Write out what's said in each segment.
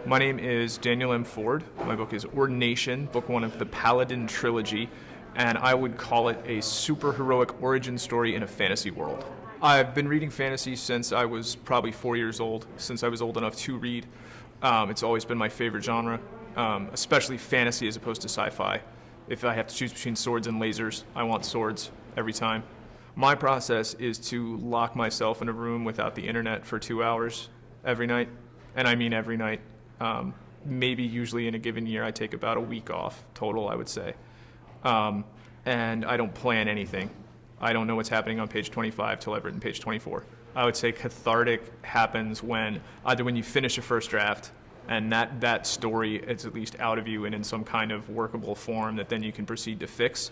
My name is Daniel M. Ford. My book is Ordination, book one of the Paladin Trilogy, and I would call it a superheroic origin story in a fantasy world. I've been reading fantasy since I was probably 4 years old, since I was old enough to read. It's always been my favorite genre, especially fantasy as opposed to sci-fi. If I have to choose between swords and lasers, I want swords every time. My process is to lock myself in a room without the internet for 2 hours every night, and I mean every night. Maybe usually in a given year I take about a week off total, I would say. And I don't plan anything. I don't know what's happening on page 25 till I've written page 24. I would say cathartic happens when either when you finish a first draft and that story is at least out of you and in some kind of workable form that then you can proceed to fix.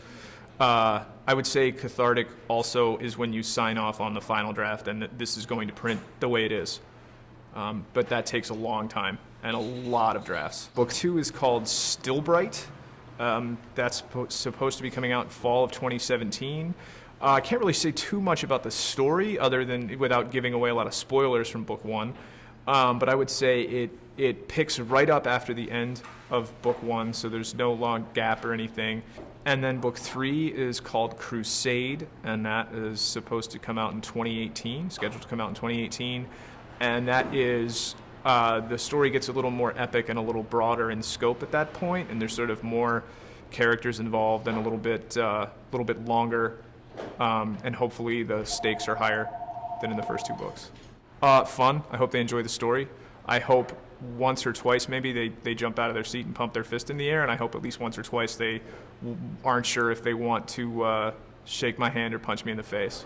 I would say cathartic also is when you sign off on the final draft and that this is going to print the way it is. But that takes a long time and a lot of drafts. Book 2 is called Stillbright. That's supposed to be coming out in fall of 2017. I can't really say too much about the story other than without giving away a lot of spoilers from book 1. But I would say it picks right up after the end of book 1, so there's no long gap or anything. And then book 3 is called Crusade, and that is supposed to come out in 2018, scheduled to come out in 2018. And that is, the story gets a little more epic and a little broader in scope at that point, and there's sort of more characters involved and a little bit longer, and hopefully the stakes are higher than in the first 2 books. Fun. I hope they enjoy the story. I hope once or twice maybe they jump out of their seat and pump their fist in the air, and I hope at least once or twice they aren't sure if they want to shake my hand or punch me in the face.